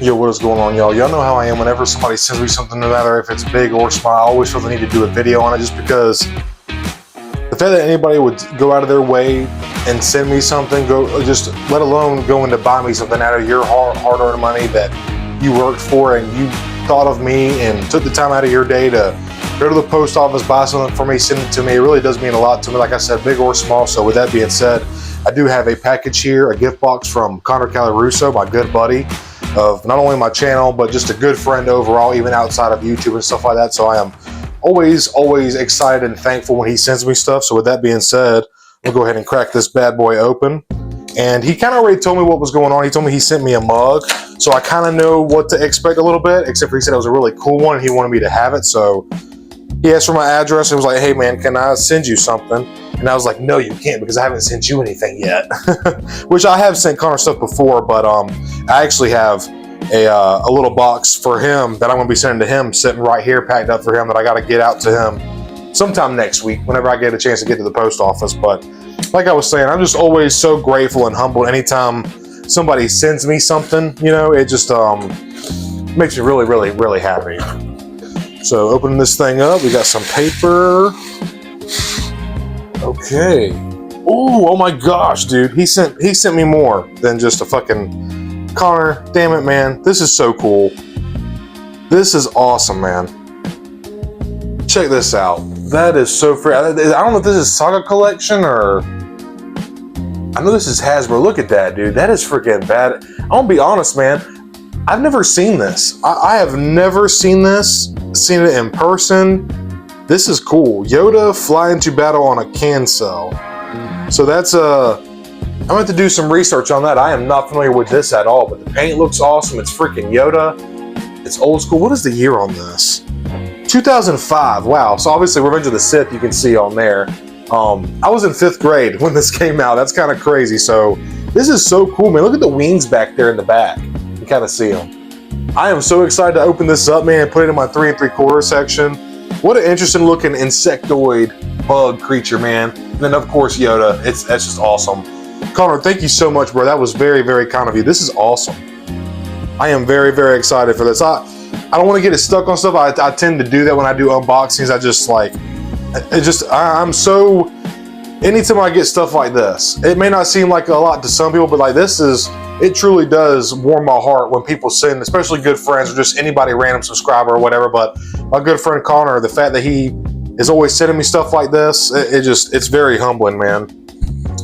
Yo, what is going on, y'all? Y'all know how I am whenever somebody sends me something, no matter if it's big or small. I always feel the need to do a video on it just because the fact that anybody would go out of their way and send me something, just let alone going to buy me something out of your hard-earned money that you worked for and you thought of me and took the time out of your day to go to the post office, buy something for me, send it to me. It really does mean a lot to me, like I said, big or small. So with that being said, I do have a package here, a gift box from Colarusso, my good buddy of not only my channel, but just a good friend overall, even outside of YouTube and stuff like that. So I am always excited and thankful when he sends me stuff. So with that being said, we'll go ahead and crack this bad boy open. And he kind of already told me what was going on. He told me he sent me a mug. So I kind of know what to expect a little bit, except for he said it was a really cool one and he wanted me to have it. So he asked for my address and was like, hey man, can I send you something? And I was like, no, you can't, because I haven't sent you anything yet. Which I have sent Connor stuff before, but I actually have a little box for him that I'm going to be sending to him, sitting right here, packed up for him, that I got to get out to him sometime next week, whenever I get a chance to get to the post office. But like I was saying, I'm just always so grateful and humble anytime somebody sends me something. You know, it just makes me really happy. So opening this thing up, we got some paper. Okay. Ooh, oh my gosh, dude. He sent me more than just a fucking Connor. Damn it, man. This is so cool. This is awesome, man. Check this out. That is so free. I don't know if this is Saga Collection or I know this is Hasbro. Look at that, dude. That is freaking bad. I'm gonna be honest, man. I've never seen this. I have never seen this. Seen it in person. This is cool. Yoda fly into battle on a cancel. So that's I'm going to do some research on that. I am not familiar with this at all, but the paint looks awesome. It's freaking Yoda. It's old school. What is the year on this? 2005. Wow. So obviously Revenge of the Sith you can see on there. I was in 5th grade when this came out. That's kind of crazy. So this is so cool, man. Look at the wings back there in the back. You kind of see them. I am so excited to open this up, man, and put it in my 3 3/4 section. What an interesting looking insectoid bug creature, man. And then of course Yoda. That's just awesome. Connor, thank you so much, bro. That was very kind of you. This is awesome. I am very excited for this. I don't want to get it stuck on stuff. I tend to do that when I do unboxings. I just like I'm so, anytime I get stuff like this, it may not seem like a lot to some people, but like it truly does warm my heart when people send, especially good friends or just anybody random subscriber or whatever. But my good friend Connor, the fact that he is always sending me stuff like this, it's very humbling, man.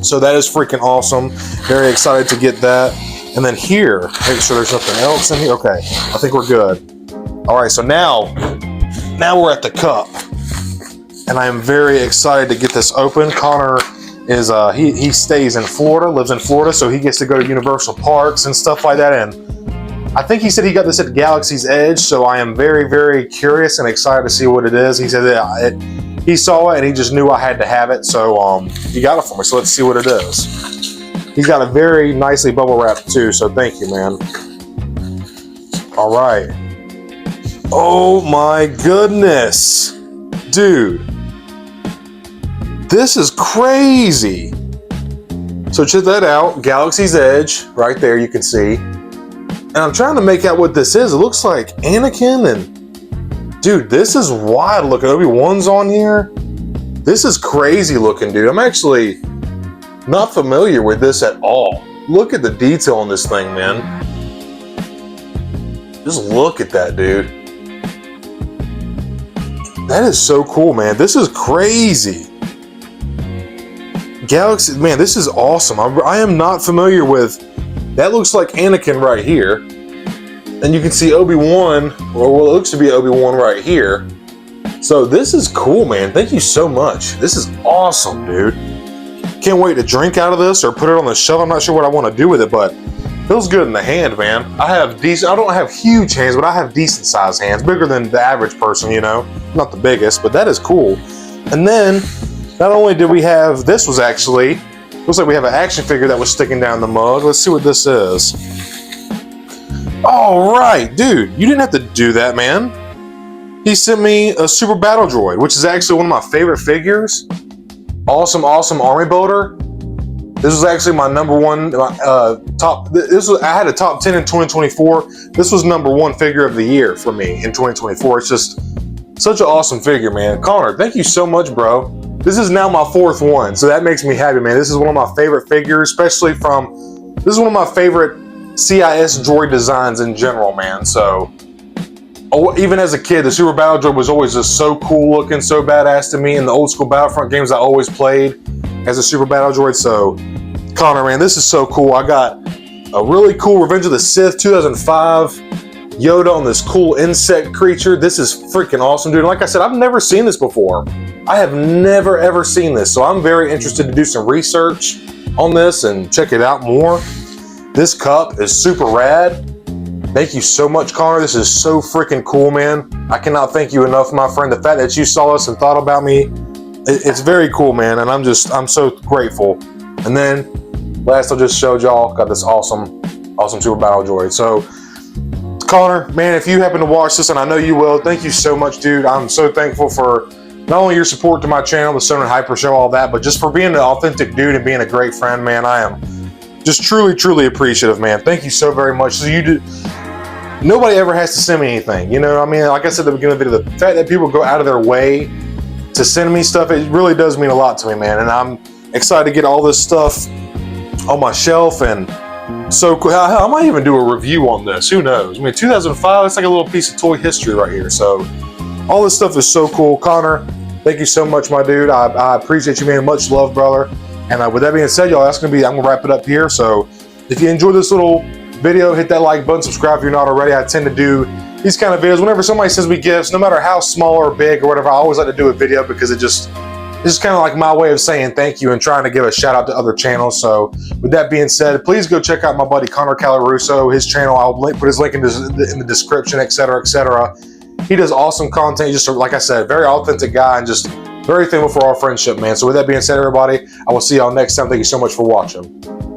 So that is freaking awesome. Very excited to get that. And then here, make sure there's nothing else in here. Okay, I think we're good. All right, so now we're at the cup. And I am very excited to get this open. Connor is he stays in Florida, lives in Florida, so he gets to go to Universal Parks and stuff like that. And I think he said he got this at Galaxy's Edge, so I am very curious and excited to see what it is. He said that he saw it and he just knew I had to have it, so he got it for me. So let's see what it is. He's got it very nicely bubble wrapped too, so thank you, man. All right. Oh my goodness, dude. This is crazy. So check that out. Galaxy's Edge, right there, you can see. And I'm trying to make out what this is. It looks like Anakin and... Dude, this is wild looking. Obi-Wan's on here. This is crazy looking, dude. I'm actually not familiar with this at all. Look at the detail on this thing, man. Just look at that, dude. That is so cool, man. This is crazy. Galaxy, man, this is awesome. I am not familiar with, that looks like Anakin right here. And you can see Obi-Wan, or what looks to be Obi-Wan right here. So this is cool, man. Thank you so much. This is awesome, dude. Can't wait to drink out of this or put it on the shelf. I'm not sure what I want to do with it, but it feels good in the hand, man. I don't have huge hands, but I have decent sized hands. Bigger than the average person, you know. Not the biggest, but that is cool. And then, not only did we have, this was actually, looks like we have an action figure that was sticking down the mug. Let's see what this is. All right, dude, you didn't have to do that, man. He sent me a Super Battle Droid, which is actually one of my favorite figures. Awesome army builder. This was actually my #1 top. I had a top 10 in 2024. This was #1 figure of the year for me in 2024. It's just such an awesome figure, man. Connor, thank you so much, bro. This is now my 4th one, so that makes me happy, man. This is one of my favorite figures, especially from. This is one of my favorite CIS droid designs in general, man. So. Even as a kid, the Super Battle Droid was always just so cool looking, so badass to me. In the old school Battlefront games, I always played as a Super Battle Droid. So, Connor, man, this is so cool. I got a really cool Revenge of the Sith 2005 Yoda on this cool insect creature. This is freaking awesome, dude. And like I said, I've never seen this before. I have never, ever seen this. So I'm very interested to do some research on this and check it out more. This cup is super rad. Thank you so much, Connor. This is so freaking cool, man. I cannot thank you enough, my friend. The fact that you saw us and thought about me, it's very cool, man. And I'm so grateful. And then, last I just showed y'all, got this awesome Super Battle Droid. So, Connor, man, if you happen to watch this, and I know you will, thank you so much, dude. I'm so thankful for not only your support to my channel, the Stone and Hyper Show, all that, but just for being an authentic dude and being a great friend, man. I am just truly, truly appreciative, man. Thank you so very much. So you do. Nobody ever has to send me anything, you know. I mean, like I said at the beginning of the video, the fact that people go out of their way to send me stuff, it really does mean a lot to me, man. And I'm excited to get all this stuff on my shelf. And so I might even do a review on this. Who knows? I mean, 2005, it's like a little piece of toy history right here. So all this stuff is so cool. Connor, thank you so much, my dude. I appreciate you, man. Much love, brother. And with that being said, y'all, I'm gonna wrap it up here. So if you enjoyed this little video, hit that like button, subscribe if you're not already. I tend to do these kind of videos whenever somebody sends me gifts, no matter how small or big or whatever. I always like to do a video because it's just kind of like my way of saying thank you and trying to give a shout out to other channels. So with that being said, please go check out my buddy Connor Colarusso, his channel. I'll put his link in the description, etc., etc. He does awesome content. He's just, like I said, very authentic guy and just very thankful for our friendship, man. So with that being said, everybody, I will see y'all next time. Thank you so much for watching.